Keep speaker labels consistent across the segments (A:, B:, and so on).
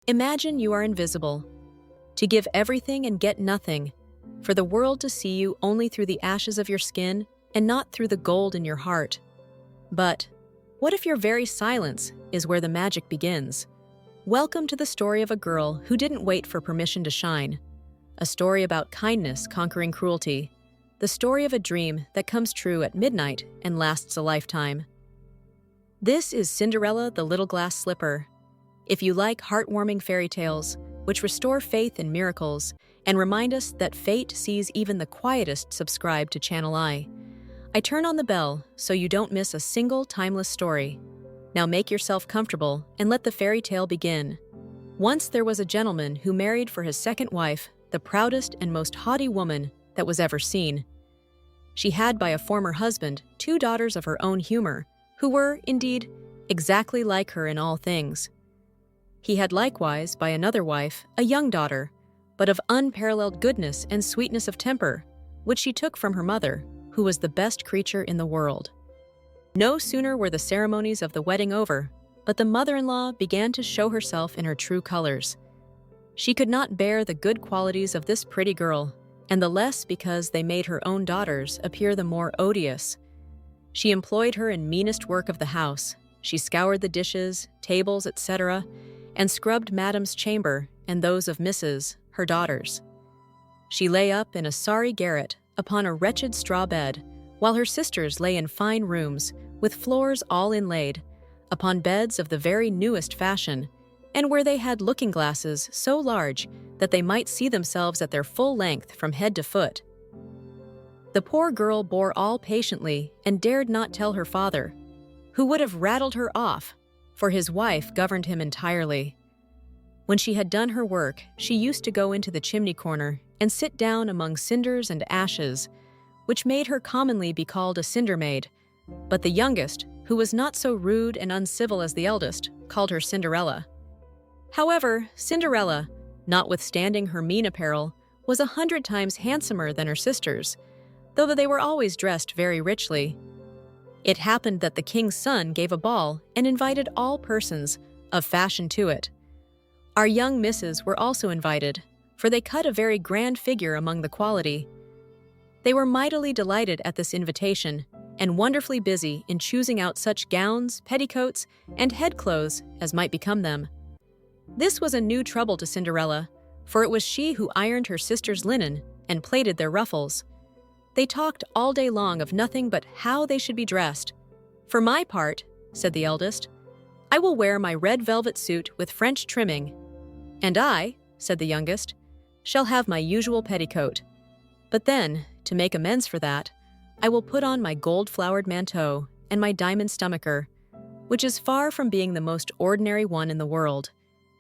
A: Imagine you are invisible, to give everything and get nothing, for the world to see you only through the ashes of your skin and not through the gold in your heart. But what if your very silence is where the magic begins? Welcome to the story of a girl who didn't wait for permission to shine. A story about kindness conquering cruelty. The story of a dream that comes true at midnight and lasts a lifetime. This is Cinderella the Little Glass Slipper. If you like heartwarming fairy tales, which restore faith in miracles and remind us that fate sees even the quietest subscribe to Channel I turn on the bell so you don't miss a single timeless story. Now make yourself comfortable and let the fairy tale begin. Once there was a gentleman who married for his second wife the proudest and most haughty woman that was ever seen. She had by a former husband 2 daughters of her own humor, who were, indeed, exactly like her in all things. He had likewise, by another wife, a young daughter, but of unparalleled goodness and sweetness of temper, which she took from her mother, who was the best creature in the world. No sooner were the ceremonies of the wedding over, but the mother-in-law began to show herself in her true colors. She could not bear the good qualities of this pretty girl, and the less because they made her own daughters appear the more odious. She employed her in meanest work of the house. She scoured the dishes, tables, etc., and scrubbed Madam's chamber and those of Mrs., her daughters. She lay up in a sorry garret upon a wretched straw bed, while her sisters lay in fine rooms, with floors all inlaid, upon beds of the very newest fashion, and where they had looking-glasses so large that they might see themselves at their full length from head to foot. The poor girl bore all patiently and dared not tell her father, who would have rattled her off, for his wife governed him entirely. When she had done her work, she used to go into the chimney corner and sit down among cinders and ashes, which made her commonly be called a cinder maid, but the youngest, who was not so rude and uncivil as the eldest, called her Cinderella. However, Cinderella, notwithstanding her mean apparel, was 100 times handsomer than her sisters, though they were always dressed very richly. It happened that the king's son gave a ball and invited all persons of fashion to it. Our young misses were also invited, for they cut a very grand figure among the quality. They were mightily delighted at this invitation, and wonderfully busy in choosing out such gowns, petticoats, and head clothes as might become them. This was a new trouble to Cinderella, for it was she who ironed her sisters' linen and plaited their ruffles. They talked all day long of nothing but how they should be dressed. "For my part," said the eldest, "I will wear my red velvet suit with French trimming." "And I," said the youngest, "shall have my usual petticoat. But then, to make amends for that, I will put on my gold-flowered manteau and my diamond stomacher, which is far from being the most ordinary one in the world."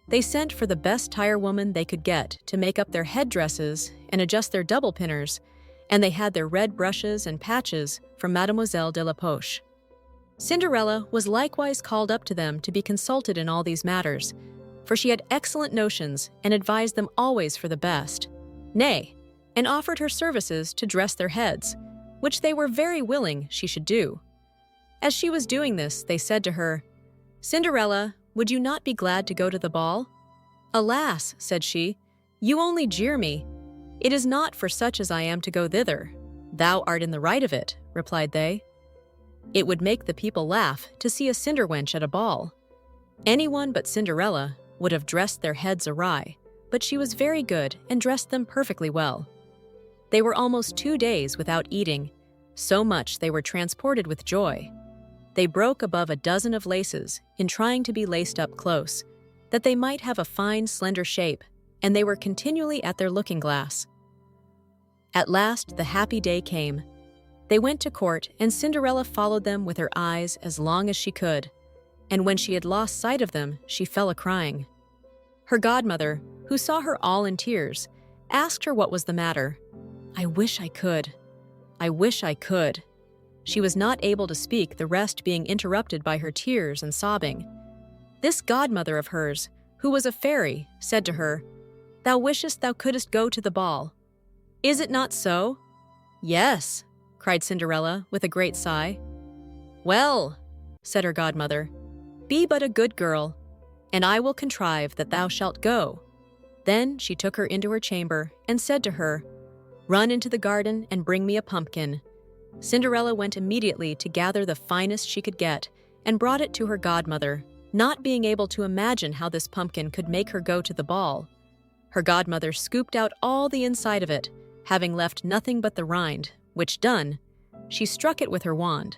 A: They sent for the best tire-woman they could get to make up their head-dresses and adjust their double-pinners, and they had their red brushes and patches from Mademoiselle de la Poche. Cinderella was likewise called up to them to be consulted in all these matters, for she had excellent notions and advised them always for the best. Nay, and offered her services to dress their heads, which they were very willing she should do. As she was doing this, they said to her, "Cinderella, would you not be glad to go to the ball?" "Alas," said she, "you only jeer me. It is not for such as I am to go thither." "Thou art in the right of it," replied they. It would make the people laugh to see a cinder wench at a ball. Anyone but Cinderella would have dressed their heads awry, but she was very good and dressed them perfectly well. They were almost 2 days without eating, so much they were transported with joy. They broke above a dozen of laces in trying to be laced up close, that they might have a fine, slender shape, and they were continually at their looking-glass. At last the happy day came. They went to court, and Cinderella followed them with her eyes as long as she could, and when she had lost sight of them, she fell a-crying. Her godmother, who saw her all in tears, asked her what was the matter. "I wish I could. I wish I could." She was not able to speak, the rest being interrupted by her tears and sobbing. This godmother of hers, who was a fairy, said to her, "Thou wishest thou couldst go to the ball. Is it not so?" "Yes," cried Cinderella with a great sigh. "Well," said her godmother, "be but a good girl. and I will contrive that thou shalt go." Then she took her into her chamber and said to her, "Run into the garden and bring me a pumpkin." Cinderella went immediately to gather the finest she could get and brought it to her godmother, not being able to imagine how this pumpkin could make her go to the ball. Her godmother scooped out all the inside of it, having left nothing but the rind, which done, she struck it with her wand,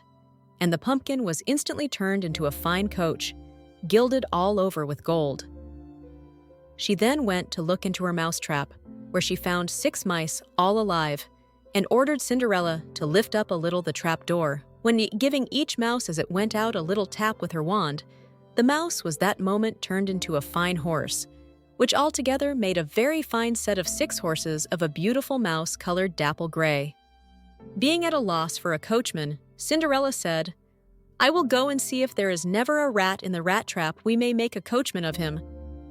A: and the pumpkin was instantly turned into a fine coach, gilded all over with gold. She then went to look into her mousetrap, where she found 6 mice all alive, and ordered Cinderella to lift up a little the trap door, when giving each mouse as it went out a little tap with her wand. The mouse was that moment turned into a fine horse, which altogether made a very fine set of 6 horses of a beautiful mouse colored dapple gray. Being at a loss for a coachman, Cinderella said, "I will go and see if there is never a rat in the rat trap we may make a coachman of him."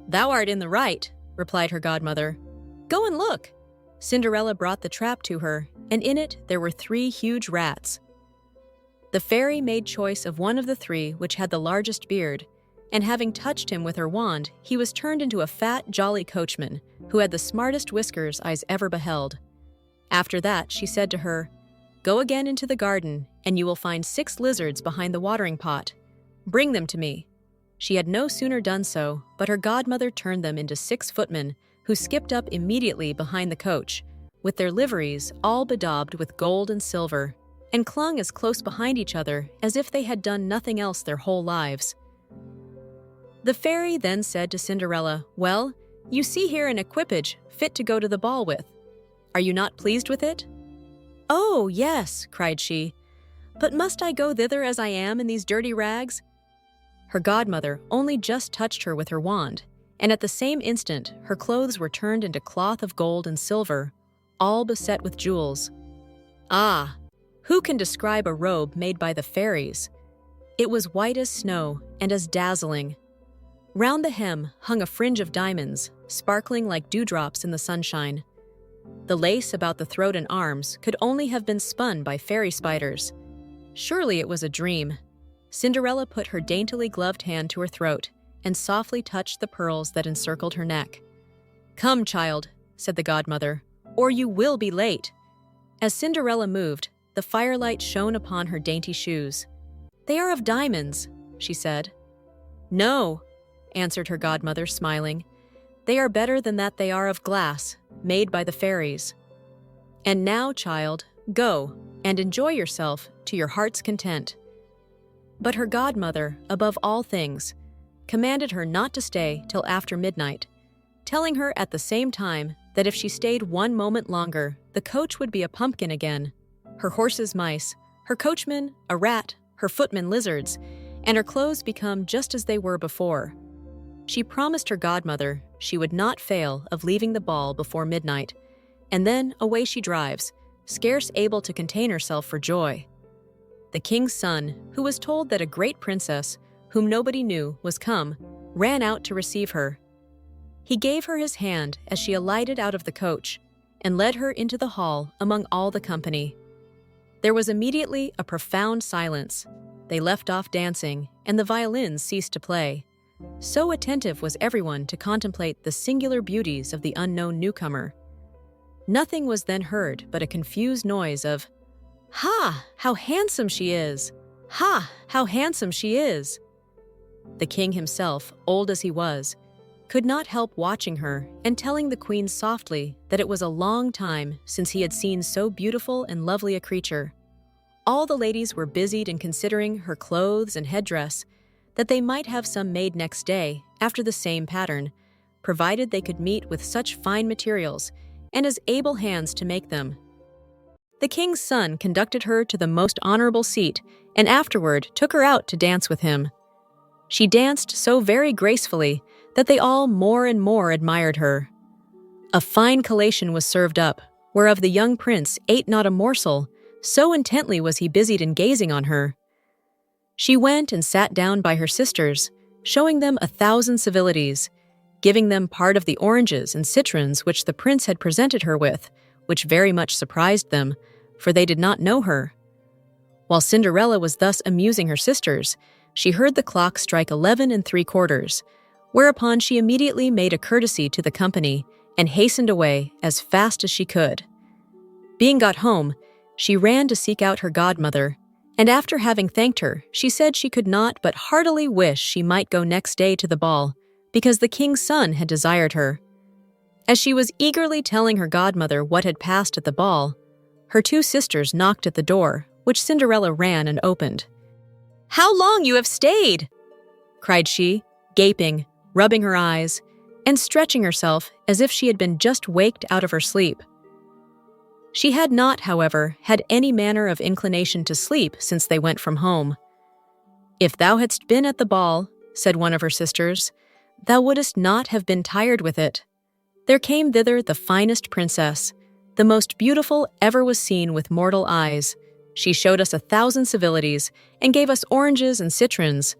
A: "Thou art in the right," replied her godmother. "Go and look." Cinderella brought the trap to her, and in it there were 3 huge rats. The fairy made choice of one of the 3 which had the largest beard, and having touched him with her wand, he was turned into a fat, jolly coachman, who had the smartest whiskers eyes ever beheld. After that, she said to her, "Go again into the garden, and you will find 6 lizards behind the watering pot. Bring them to me." She had no sooner done so, but her godmother turned them into 6 footmen, who skipped up immediately behind the coach, with their liveries all bedaubed with gold and silver, and clung as close behind each other as if they had done nothing else their whole lives. The fairy then said to Cinderella, "Well, you see here an equipage fit to go to the ball with. Are you not pleased with it?" "Oh, yes," cried she, "but must I go thither as I am in these dirty rags?" Her godmother only just touched her with her wand, and at the same instant her clothes were turned into cloth of gold and silver, all beset with jewels. Ah, who can describe a robe made by the fairies? It was white as snow and as dazzling. Round the hem hung a fringe of diamonds, sparkling like dewdrops in the sunshine. The lace about the throat and arms could only have been spun by fairy spiders. Surely it was a dream. Cinderella put her daintily gloved hand to her throat and softly touched the pearls that encircled her neck. "Come, child," said the godmother, "or you will be late." As Cinderella moved, the firelight shone upon her dainty shoes. "They are of diamonds," she said. "No," answered her godmother, smiling. "They are better than that. They are of glass, made by the fairies. And now, child, go and enjoy yourself to your heart's content." But her godmother, above all things, commanded her not to stay till after midnight, telling her at the same time that if she stayed 1 moment longer, the coach would be a pumpkin again, her horses mice, her coachman a rat, her footmen lizards, and her clothes become just as they were before. She promised her godmother she would not fail of leaving the ball before midnight, and then away she drives, scarce able to contain herself for joy. The king's son, who was told that a great princess, whom nobody knew, was come, ran out to receive her. He gave her his hand as she alighted out of the coach, and led her into the hall among all the company. There was immediately a profound silence. They left off dancing, and the violins ceased to play. So attentive was everyone to contemplate the singular beauties of the unknown newcomer. Nothing was then heard but a confused noise of, "Ha! How handsome she is! Ha! How handsome she is!" The king himself, old as he was, could not help watching her and telling the queen softly that it was a long time since he had seen so beautiful and lovely a creature. All the ladies were busied in considering her clothes and headdress, that they might have some made next day after the same pattern, provided they could meet with such fine materials and as able hands to make them. The king's son conducted her to the most honorable seat and afterward took her out to dance with him. She danced so very gracefully that they all more and more admired her. A fine collation was served up, whereof the young prince ate not a morsel, so intently was he busied in gazing on her. She went and sat down by her sisters, showing them 1,000 civilities, giving them part of the oranges and citrons which the prince had presented her with, which very much surprised them, for they did not know her. While Cinderella was thus amusing her sisters, she heard the clock strike 11 3/4, whereupon she immediately made a courtesy to the company and hastened away as fast as she could. Being got home, she ran to seek out her godmother, and after having thanked her, she said she could not but heartily wish she might go next day to the ball, because the king's son had desired her. As she was eagerly telling her godmother what had passed at the ball, her two sisters knocked at the door, which Cinderella ran and opened. "How long you have stayed!" cried she, gaping, rubbing her eyes, and stretching herself as if she had been just waked out of her sleep. She had not, however, had any manner of inclination to sleep since they went from home. "If thou hadst been at the ball," said one of her sisters, "thou wouldst not have been tired with it. There came thither the finest princess, the most beautiful ever was seen with mortal eyes. She showed us 1,000 civilities, and gave us oranges and citrons.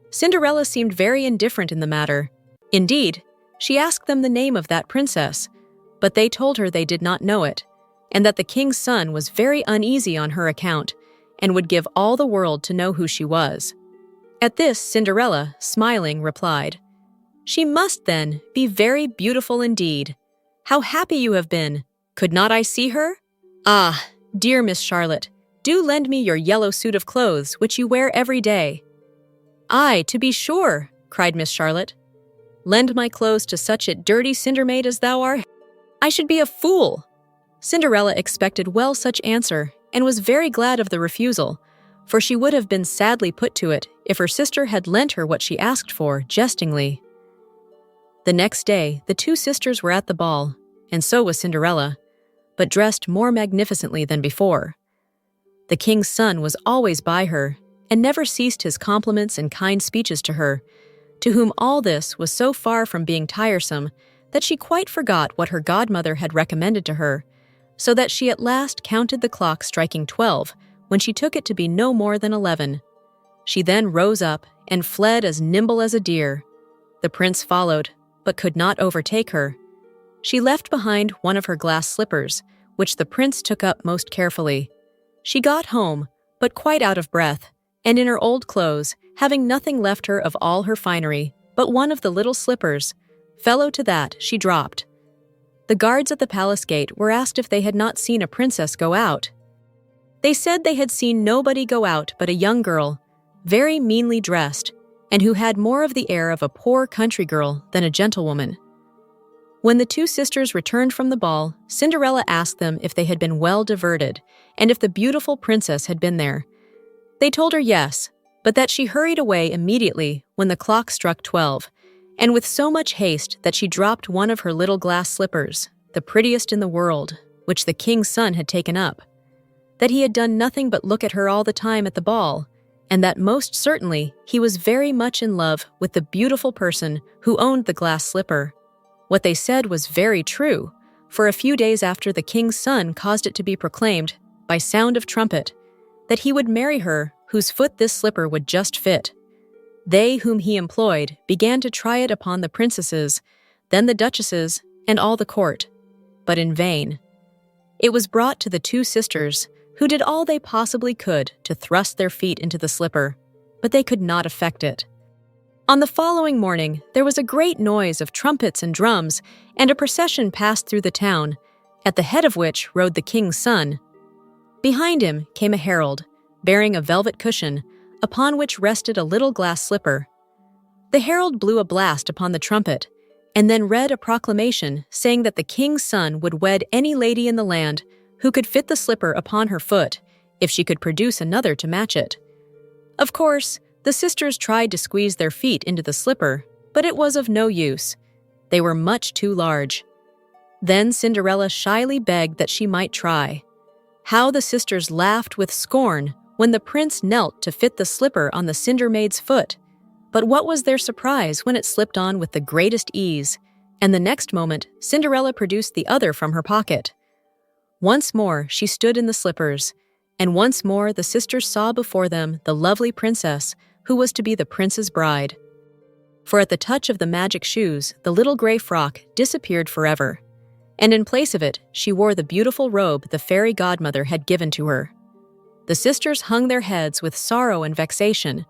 A: Cinderella seemed very indifferent in the matter. Indeed, she asked them the name of that princess, but they told her they did not know it, and that the king's son was very uneasy on her account, and would give all the world to know who she was." At this, Cinderella, smiling, replied, "She must, then, be very beautiful indeed. How happy you have been! Could not I see her? Ah, dear Miss Charlotte, do lend me your yellow suit of clothes, which you wear every day." "Aye, to be sure," cried Miss Charlotte. "Lend my clothes to such a dirty cinder-maid as thou art? I should be a fool." Cinderella expected well such answer, and was very glad of the refusal, for she would have been sadly put to it if her sister had lent her what she asked for, jestingly. The next day, the two sisters were at the ball, and so was Cinderella, but dressed more magnificently than before. The king's son was always by her, and never ceased his compliments and kind speeches to her, to whom all this was so far from being tiresome that she quite forgot what her godmother had recommended to her, so that she at last counted the clock striking 12, when she took it to be no more than 11. She then rose up and fled as nimble as a deer. The prince followed, but could not overtake her. She left behind one of her glass slippers, which the prince took up most carefully. She got home, but quite out of breath, and in her old clothes, having nothing left her of all her finery, but one of the little slippers. Fellow to that, she dropped. The guards at the palace gate were asked if they had not seen a princess go out. They said they had seen nobody go out but a young girl, very meanly dressed, and who had more of the air of a poor country girl than a gentlewoman. When the two sisters returned from the ball, Cinderella asked them if they had been well diverted, and if the beautiful princess had been there. They told her yes, but that she hurried away immediately when the clock struck 12, and with so much haste that she dropped one of her little glass slippers, the prettiest in the world, which the king's son had taken up. That he had done nothing but look at her all the time at the ball, and that most certainly he was very much in love with the beautiful person who owned the glass slipper. What they said was very true, for a few days after the king's son caused it to be proclaimed, by sound of trumpet, that he would marry her whose foot this slipper would just fit. They whom he employed began to try it upon the princesses, then the duchesses, and all the court, but in vain. It was brought to the two sisters, who did all they possibly could to thrust their feet into the slipper, but they could not effect it. On the following morning, there was a great noise of trumpets and drums, and a procession passed through the town, at the head of which rode the king's son. Behind him came a herald, bearing a velvet cushion, upon which rested a little glass slipper. The herald blew a blast upon the trumpet, and then read a proclamation saying that the king's son would wed any lady in the land who could fit the slipper upon her foot, if she could produce another to match it. Of course, the sisters tried to squeeze their feet into the slipper, but it was of no use. They were much too large. Then Cinderella shyly begged that she might try. How the sisters laughed with scorn when the prince knelt to fit the slipper on the cinder-maid's foot. But what was their surprise when it slipped on with the greatest ease, and the next moment Cinderella produced the other from her pocket. Once more she stood in the slippers, and once more the sisters saw before them the lovely princess who was to be the prince's bride. For at the touch of the magic shoes, the little gray frock disappeared forever, and in place of it she wore the beautiful robe the fairy godmother had given to her. The sisters hung their heads with sorrow and vexation,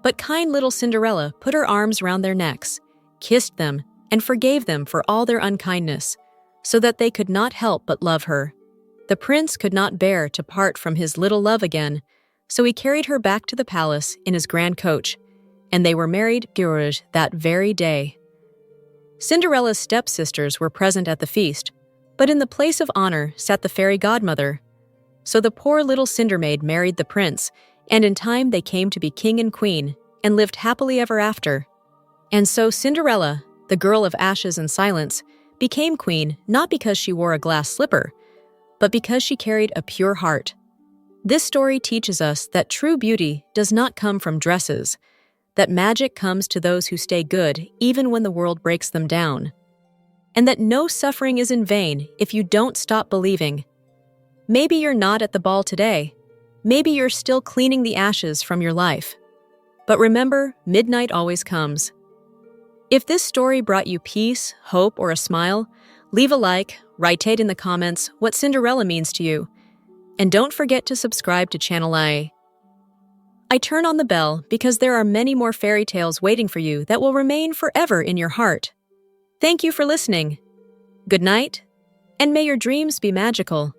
A: but kind little Cinderella put her arms round their necks, kissed them, and forgave them for all their unkindness, so that they could not help but love her. The prince could not bear to part from his little love again, so he carried her back to the palace in his grand coach, and they were married that very day. Cinderella's stepsisters were present at the feast, but in the place of honor sat the fairy godmother. So the poor little Cindermaid married the prince, and in time they came to be king and queen, and lived happily ever after. And so Cinderella, the girl of ashes and silence, became queen not because she wore a glass slipper, but because she carried a pure heart. This story teaches us that true beauty does not come from dresses, that magic comes to those who stay good even when the world breaks them down, and that no suffering is in vain if you don't stop believing. Maybe you're not at the ball today. Maybe you're still cleaning the ashes from your life. But remember, midnight always comes. If this story brought you peace, hope, or a smile, leave a like, write in the comments what Cinderella means to you, and don't forget to subscribe to Channel I turn on the bell because there are many more fairy tales waiting for you that will remain forever in your heart. Thank you for listening. Good night, and may your dreams be magical.